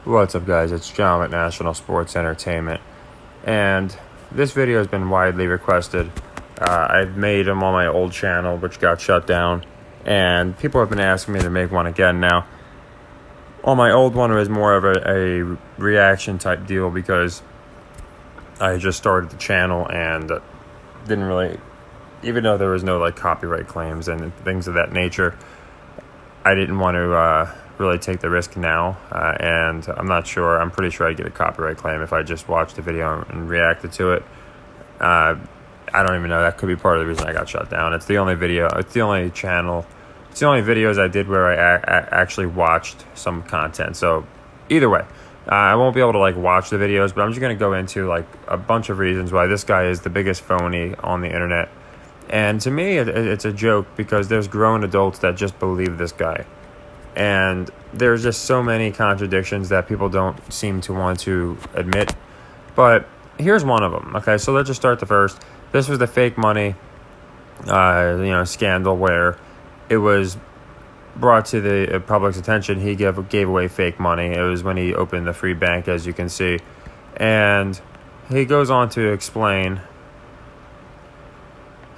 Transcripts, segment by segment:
What's up, guys? It's John with National Sports Entertainment, and this video has been widely requested. I've made them on my old channel, which got shut down, and people have been asking me to make one again now. On my old one, it was more of a reaction type deal because I just started the channel and didn't really, even though there was no like copyright claims and things of that nature, I didn't want to really take the risk now, and I'm not sure. I'm pretty sure I'd get a copyright claim if I just watched the video and reacted to it. I don't even know. That could be part of the reason I got shut down. It's the only video. It's the only channel. It's the only videos I did where I actually watched some content. So either way, I won't be able to like watch the videos, but I'm just going to go into like a bunch of reasons why this guy is the biggest phony on the internet. And to me, it's a joke because there's grown adults that just believe this guy. And there's just so many contradictions that people don't seem to want to admit. But here's one of them. Okay, so let's just start the first. This was the fake money, scandal where it was brought to the public's attention. He gave away fake money. It was when he opened the free bank, as you can see. And he goes on to explain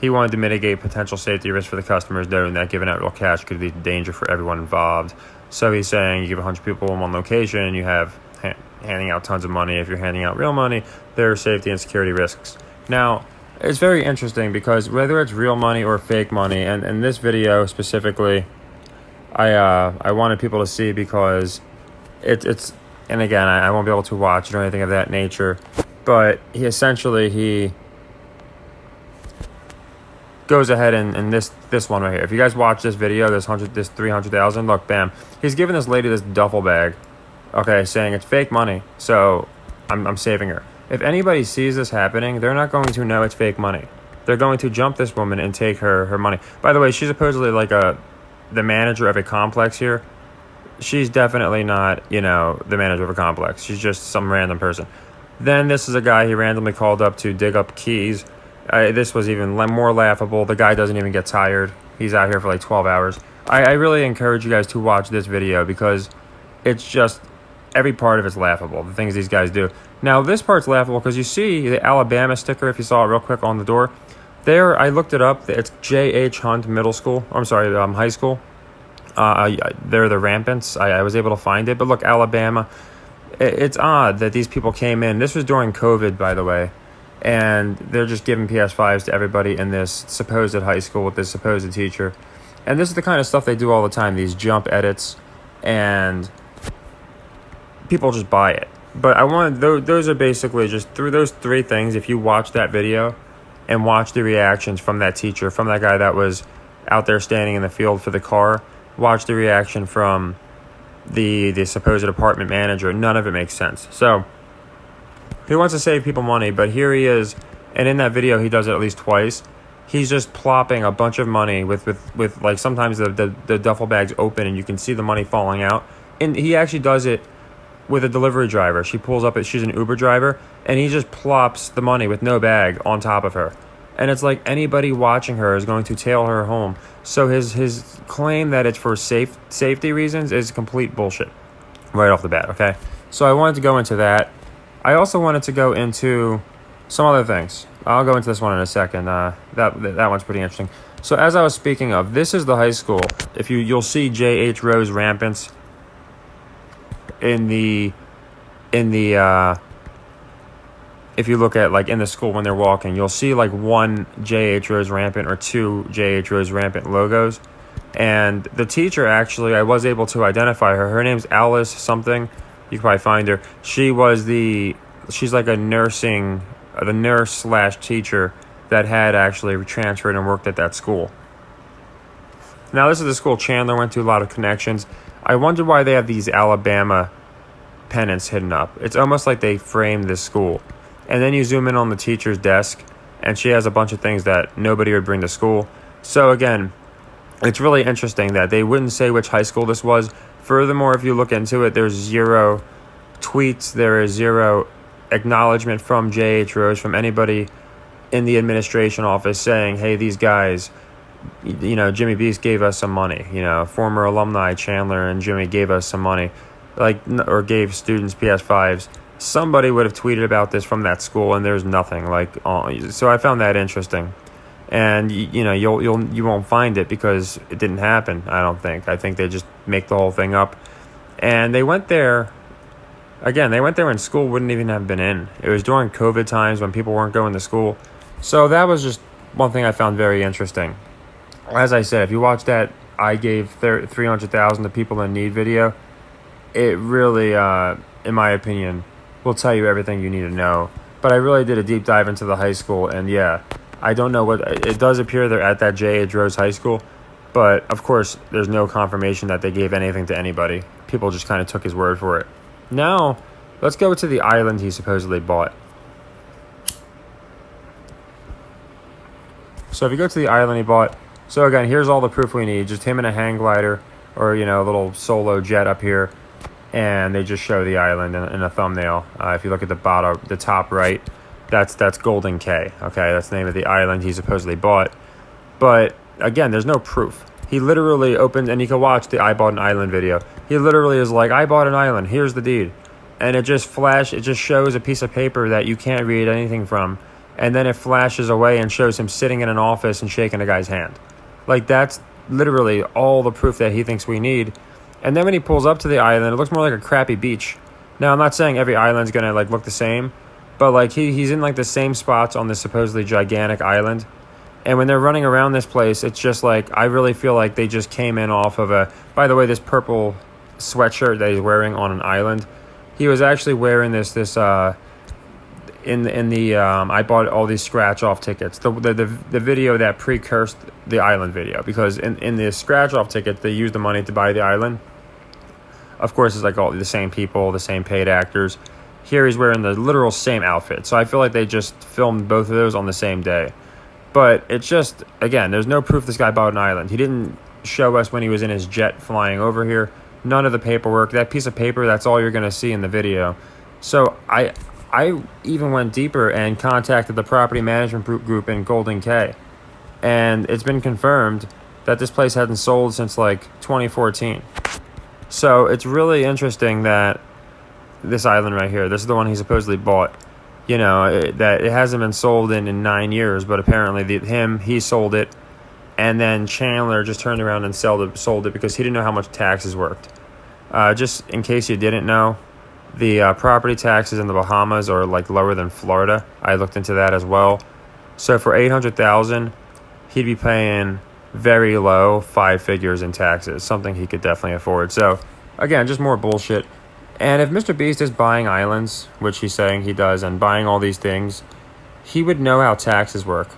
he wanted to mitigate potential safety risks for the customers, noting that giving out real cash could lead to danger for everyone involved. So he's saying you give 100 people in one location and you have handing out tons of money. If you're handing out real money, there are safety and security risks. Now, it's very interesting because whether it's real money or fake money, and in this video specifically, I wanted people to see because it's and again, I won't be able to watch it or anything of that nature, but he goes ahead and this one right here. If you guys watch this video, this 300,000, look, bam, he's giving this lady this duffel bag, okay, saying it's fake money, so I'm saving her. If anybody sees this happening, they're not going to know it's fake money. They're going to jump this woman and take her money. By the way, she's supposedly like the manager of a complex here. She's definitely not, the manager of a complex. She's just some random person. Then this is a guy he randomly called up to dig up keys. This was even more laughable. The guy doesn't even get tired. He's out here for like 12 hours. I really encourage you guys to watch this video because it's just, every part of it's laughable, the things these guys do. Now, this part's laughable because you see the Alabama sticker, if you saw it real quick on the door. There, I looked it up. It's J.H. Hunt Middle School. I'm sorry, high school. They're the Rampants. I was able to find it. But look, Alabama. It's odd that these people came in. This was during COVID, by the way. And they're just giving PS5s to everybody in this supposed high school with this supposed teacher. And this is the kind of stuff they do all the time, these jump edits, and people just buy it. But those are basically just through those three things. If you watch that video and watch the reactions from that teacher, from that guy that was out there standing in the field for the car, watch the reaction from the supposed apartment manager, none of it makes sense. So he wants to save people money, but here he is, and in that video he does it at least twice. He's just plopping a bunch of money with like sometimes the duffel bag's open and you can see the money falling out. And he actually does it with a delivery driver. She pulls up, she's an Uber driver, and he just plops the money with no bag on top of her. And it's like anybody watching her is going to tail her home. So his claim that it's for safety reasons is complete bullshit right off the bat, okay? So I wanted to go into that. I also wanted to go into some other things. I'll go into this one in a second. That one's pretty interesting. So as I was speaking of, this is the high school. If you'll see J.H. Rose Rampants in the if you look at like in the school when they're walking, you'll see like one J.H. Rose Rampant or two J.H. Rose Rampant logos. And the teacher, actually, I was able to identify her. Her name's Alice something. You can probably find her. She's like the nurse/teacher that had actually transferred and worked at that school. Now, this is the school Chandler went to, a lot of connections. I wonder why they have these Alabama pennants hidden up. It's almost like they framed this school. And then you zoom in on the teacher's desk, and she has a bunch of things that nobody would bring to school. So again, it's really interesting that they wouldn't say which high school this was. Furthermore, if you look into it, there's zero tweets, there is zero acknowledgement from J.H. Rose, from anybody in the administration office saying, hey, these guys, Jimmy Beast gave us some money. Former alumni Chandler and Jimmy gave us some money. or gave students PS5s, somebody would have tweeted about this from that school, and there's nothing. So I found that interesting. And you won't find it because it didn't happen. I don't think. I think they just make the whole thing up. And they went there. Again, they went there when school wouldn't even have been in. It was during COVID times when people weren't going to school. So that was just one thing I found very interesting. As I said, if you watch that I gave 300,000 to people in need video, it really, in my opinion, will tell you everything you need to know. But I really did a deep dive into the high school, and yeah, I don't know it does appear they're at that J. H. Rose High School, but of course, there's no confirmation that they gave anything to anybody. People just kind of took his word for it. Now, let's go to the island he supposedly bought. So if you go to the island he bought, so again, here's all the proof we need. Just him in a hang glider or, a little solo jet up here. And they just show the island in a thumbnail. If you look at the top right, that's Golden K. Okay, that's the name of the island he supposedly bought. But again, there's no proof. He literally opened, and you can watch the I bought an island video. He literally is like, I bought an island, here's the deed. And it just shows a piece of paper that you can't read anything from. And then it flashes away and shows him sitting in an office and shaking a guy's hand. That's literally all the proof that he thinks we need. And then when he pulls up to the island, it looks more like a crappy beach. Now, I'm not saying every island's going to look the same, but he's in the same spots on this supposedly gigantic island. And when they're running around this place, it's just I really feel like they just came in off of by the way, this purple sweatshirt that he's wearing on an island, he was actually wearing this I bought all these scratch off tickets, the video that precursed the island video, because in the scratch off ticket they used the money to buy the island. Of course, it's all the same people, the same paid actors. Here he's wearing the literal same outfit, so I feel like they just filmed both of those on the same day. But it's just, again, there's no proof this guy bought an island. He didn't show us when he was in his jet flying over here. None of the paperwork. That piece of paper, that's all you're going to see in the video. So I even went deeper and contacted the property management group in Golden K. And it's been confirmed that this place hadn't sold since 2014. So it's really interesting that this island right here, this is the one he supposedly bought, that it hasn't been sold in 9 years, but apparently he sold it. And then Chandler just turned around and sold it because he didn't know how much taxes worked. Just in case you didn't know, the property taxes in the Bahamas are lower than Florida. I looked into that as well. So for $800,000, he'd be paying very low 5 figures in taxes, something he could definitely afford. So again, just more bullshit. And if Mr. Beast is buying islands, which he's saying he does, and buying all these things, he would know how taxes work.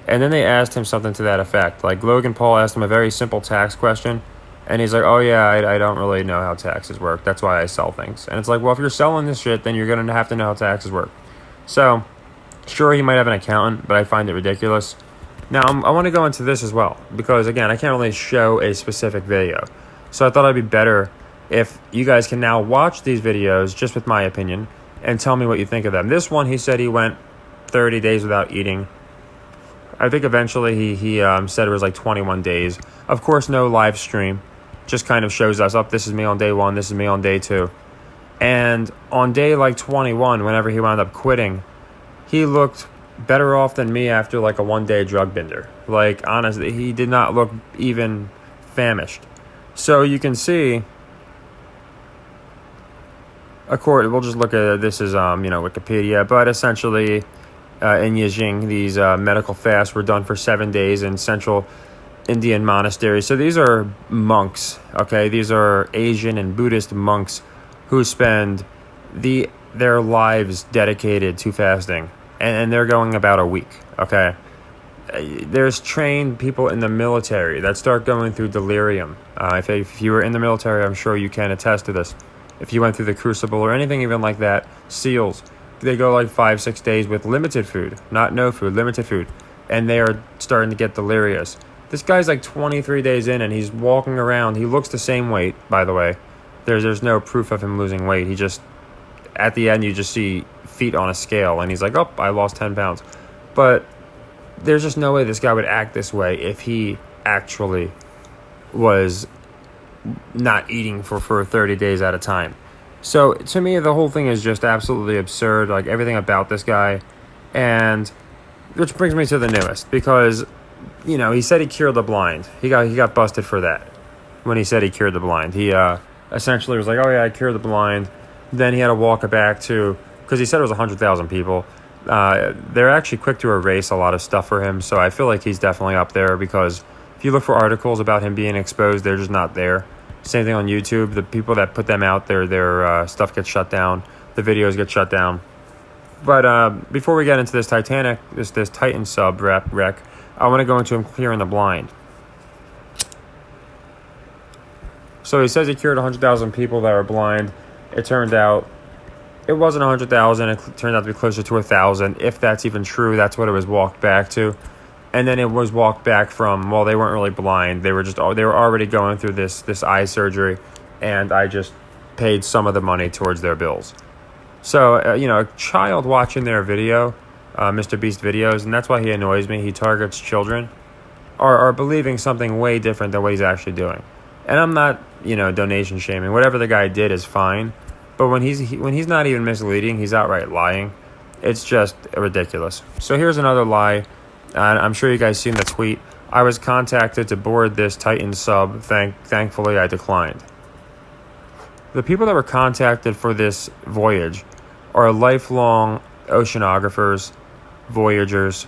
And then they asked him something to that effect. Logan Paul asked him a very simple tax question, and he's like, oh yeah, I don't really know how taxes work. That's why I sell things. And it's well, if you're selling this shit, then you're going to have to know how taxes work. So, sure, he might have an accountant, but I find it ridiculous. Now, I want to go into this as well, because again, I can't really show a specific video. So I thought it'd be better if you guys can now watch these videos, just with my opinion, and tell me what you think of them. This one, he said he went 30 days without eating. I think eventually he said it was 21 days. Of course, no live stream. Just kind of shows us, this is me on day 1, this is me on day 2. And on day 21, whenever he wound up quitting, he looked better off than me after a 1-day drug bender. Honestly, he did not look even famished. So you can see, we'll just look at this as Wikipedia, but essentially in Yijing, these medical fasts were done for 7 days in central Indian monasteries. So these are monks, okay? These are Asian and Buddhist monks who spend their lives dedicated to fasting, and they're going about a week, okay? There's trained people in the military that start going through delirium. If you were in the military, I'm sure you can attest to this. If you went through the Crucible or anything even like that, SEALs, they go 5-6 days with limited food, not no food, limited food, and they are starting to get delirious. This guy's 23 days in, and he's walking around. He looks the same weight, by the way. There's no proof of him losing weight. He just, at the end, you just see feet on a scale, and he's like, oh, I lost 10 pounds. But there's just no way this guy would act this way if he actually was not eating for 30 days at a time. So to me, the whole thing is just absolutely absurd, like everything about this guy. And which brings me to the newest, because, he said he cured the blind. He got busted for that when he said he cured the blind. He essentially was like, oh yeah, I cured the blind. Then he had to walk it back to, because he said it was 100,000 people. They're actually quick to erase a lot of stuff for him, so I feel like he's definitely up there, because if you look for articles about him being exposed, they're just not there. Same thing on YouTube. The people that put them out there, their stuff gets shut down. The videos get shut down. But before we get into this this Titan sub wreck, I want to go into him clearing the blind. So he says he cured 100,000 people that were blind. It turned out it wasn't 100,000. It turned out to be closer to 1,000. If that's even true, that's what it was walked back to. And then it was walked back from, well, they weren't really blind. They were already going through this eye surgery, and I just paid some of the money towards their bills. So, a child watching their video, Mr. Beast videos, and that's why he annoys me. He targets children, are believing something way different than what he's actually doing. And I'm not, donation shaming. Whatever the guy did is fine. But when he's not even misleading, he's outright lying. It's just ridiculous. So here's another lie. I'm sure you guys seen the tweet. I was contacted to board this Titan sub. Thankfully, I declined. The people that were contacted for this voyage are lifelong oceanographers, voyagers.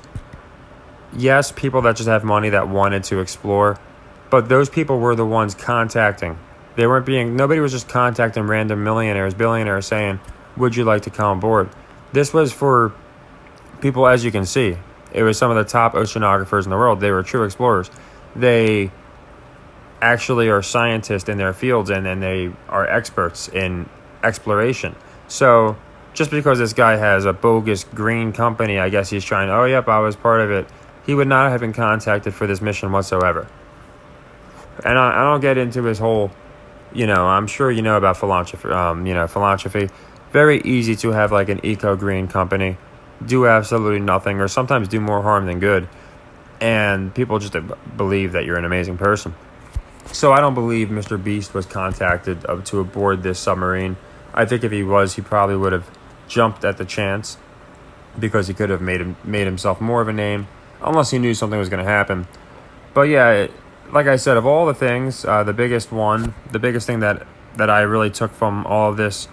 Yes, people that just have money that wanted to explore. But those people were the ones contacting. Nobody was just contacting random millionaires, billionaires saying, would you like to come on board? This was for people, as you can see. It was some of the top oceanographers in the world. They were true explorers. They actually are scientists in their fields, and they are experts in exploration. So just because this guy has a bogus green company, I guess he's trying, oh, yep, I was part of it. He would not have been contacted for this mission whatsoever. And I don't get into his whole, I'm sure you know about philanthropy. Very easy to have like an eco-green company, do absolutely nothing, or sometimes do more harm than good. And people just believe that you're an amazing person. So I don't believe Mr. Beast was contacted to aboard this submarine. I think if he was, he probably would have jumped at the chance, because he could have made himself more of a name, unless he knew something was going to happen. But yeah, like I said, of all the things, the biggest thing that I really took from all of this,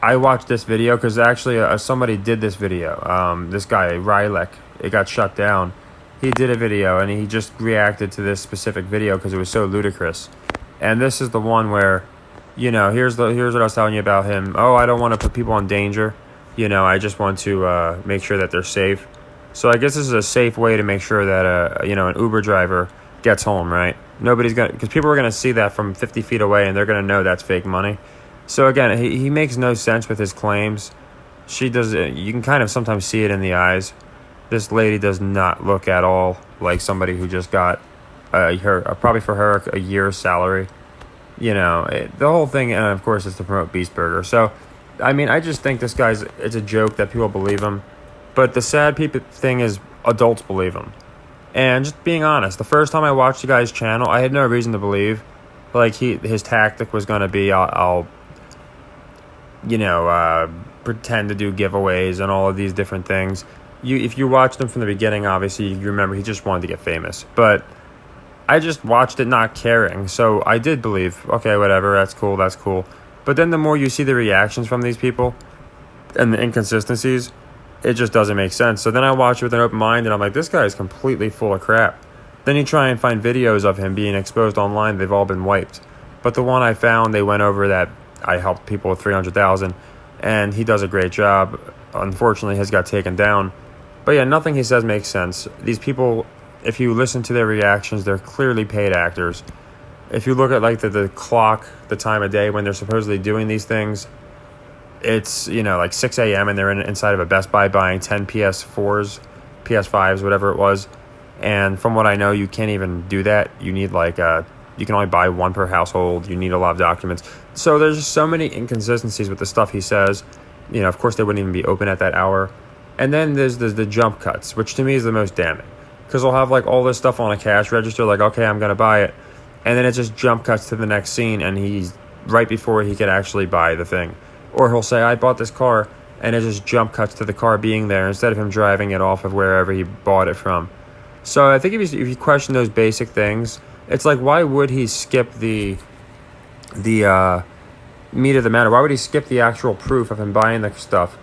I watched this video because actually somebody did this video. This guy, Rylek, it got shut down. He did a video, and he just reacted to this specific video because it was so ludicrous. And this is the one where, here's what I was telling you about him. Oh, I don't want to put people in danger. I just want to make sure that they're safe. So I guess this is a safe way to make sure that, an Uber driver gets home, right? Because people are going to see that from 50 feet away, and they're going to know that's fake money. So again, he makes no sense with his claims. You can kind of sometimes see it in the eyes. This lady does not look at all like somebody who just got probably for her a year's salary. The whole thing, and of course, is to promote Beast Burger. So, I just think this guy's, it's a joke that people believe him. But the sad thing is adults believe him. And just being honest, the first time I watched the guy's channel, I had no reason to believe. Like, his tactic was going to be, I'll pretend to do giveaways and all of these different things. If you watched him from the beginning, obviously, you remember he just wanted to get famous. But I just watched it not caring. So I did believe, okay, whatever, that's cool. But then the more you see the reactions from these people and the inconsistencies, it just doesn't make sense. So then I watch it with an open mind, and I'm like, this guy is completely full of crap. Then you try and find videos of him being exposed online. They've all been wiped. But the one I found, they went over that I helped people with 300,000, and he does a great job. Unfortunately, his got taken down. But yeah, nothing he says makes sense. These people, if you listen to their reactions, they're clearly paid actors. If you look at like the clock, the time of day when they're supposedly doing these things, it's, like 6 a.m. and they're inside of a Best Buy buying 10 PS4s, PS5s, whatever it was. And from what I know, you can't even do that. You need you can only buy one per household. You need a lot of documents. So there's just so many inconsistencies with the stuff he says. Of course, they wouldn't even be open at that hour. And then there's the jump cuts, which to me is the most damning. Because they'll have all this stuff on a cash register, like, okay, I'm going to buy it. And then it just jump cuts to the next scene, and he's right before he could actually buy the thing. Or he'll say, I bought this car, and it just jump cuts to the car being there instead of him driving it off of wherever he bought it from. So I think if you question those basic things, it's like, why would he skip the meat of the matter? Why would he skip the actual proof of him buying the stuff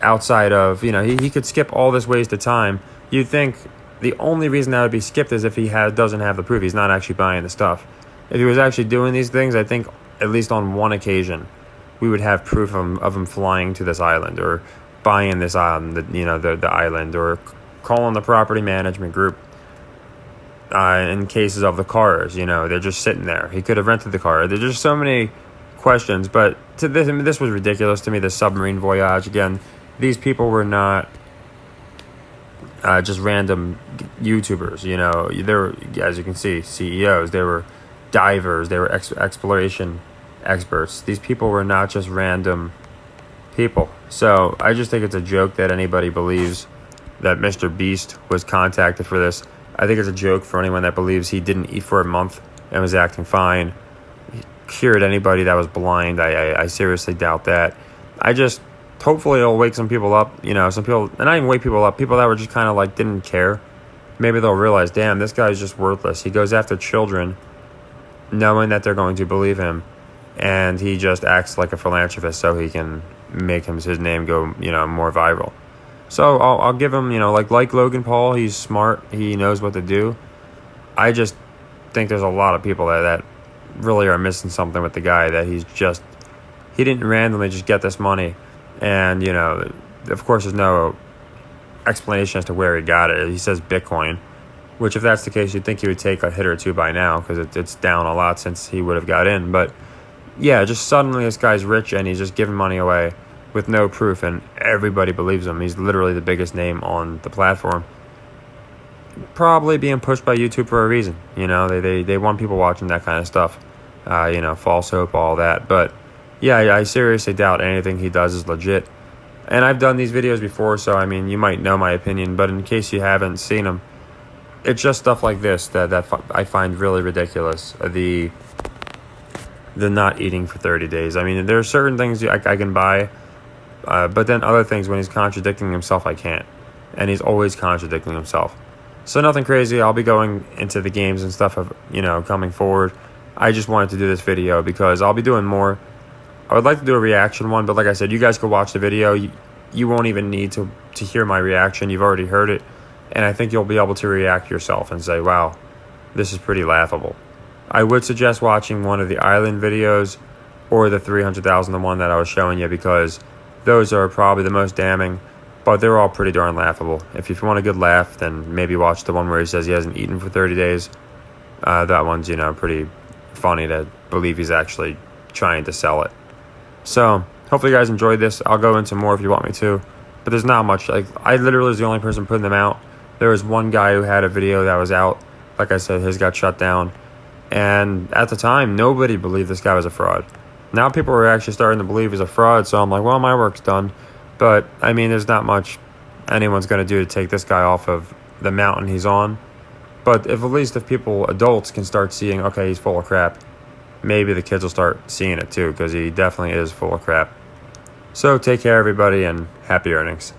outside of, he could skip all this waste of time. You'd think the only reason that would be skipped is if he doesn't have the proof. He's not actually buying the stuff. If he was actually doing these things, I think at least on one occasion, we would have proof of him flying to this island or buying this island, the island, or calling the property management group. In cases of the cars, they're just sitting there. He could have rented the car. There's just so many questions. But this was ridiculous to me. The submarine voyage again. These people were not just random YouTubers. They were, as you can see, CEOs. They were divers. They were exploration experts. These people were not just random people. So I just think it's a joke that anybody believes that Mr. Beast was contacted for this. I think it's a joke for anyone that believes he didn't eat for a month and was acting fine. He cured anybody that was blind. I seriously doubt that. Hopefully it'll wake some people up, some people, and not even wake people up, people that were just kind of like didn't care. Maybe they'll realize, damn, this guy's just worthless. He goes after children knowing that they're going to believe him, and he just acts like a philanthropist so he can make his name go, more viral. So I'll give him, like Logan Paul, he's smart, he knows what to do. I just think there's a lot of people that really are missing something with the guy, that he didn't randomly just get this money. And, of course, there's no explanation as to where he got it. He says Bitcoin, which if that's the case, you'd think he would take a hit or two by now because it's down a lot since he would have got in. But, yeah, just suddenly this guy's rich and he's just giving money away with no proof, and everybody believes him. He's literally the biggest name on the platform. Probably being pushed by YouTube for a reason. They want people watching that kind of stuff. False hope, all that. But, yeah, I seriously doubt anything he does is legit. And I've done these videos before, so, you might know my opinion. But in case you haven't seen them, it's just stuff like this that I find really ridiculous. The not eating for 30 days. There are certain things I can buy, but then other things, when he's contradicting himself, I can't. And he's always contradicting himself. So nothing crazy. I'll be going into the games and stuff coming forward. I just wanted to do this video because I'll be doing more. I would like to do a reaction one, but like I said, you guys could watch the video. You won't even need to hear my reaction. You've already heard it. And I think you'll be able to react yourself and say, wow, this is pretty laughable. I would suggest watching one of the island videos or the 300,000, the one that I was showing you, because those are probably the most damning, but they're all pretty darn laughable. If you want a good laugh, then maybe watch the one where he says he hasn't eaten for 30 days. That one's, pretty funny to believe he's actually trying to sell it. So, hopefully you guys enjoyed this. I'll go into more if you want me to, but there's not much. I literally was the only person putting them out. There was one guy who had a video that was out. Like I said, his got shut down. And at the time, nobody believed this guy was a fraud. Now people are actually starting to believe he's a fraud, so I'm like, well, my work's done. But, there's not much anyone's going to do to take this guy off of the mountain he's on. But at least if adults can start seeing, okay, he's full of crap, maybe the kids will start seeing it too, because he definitely is full of crap. So take care, everybody, and happy earnings.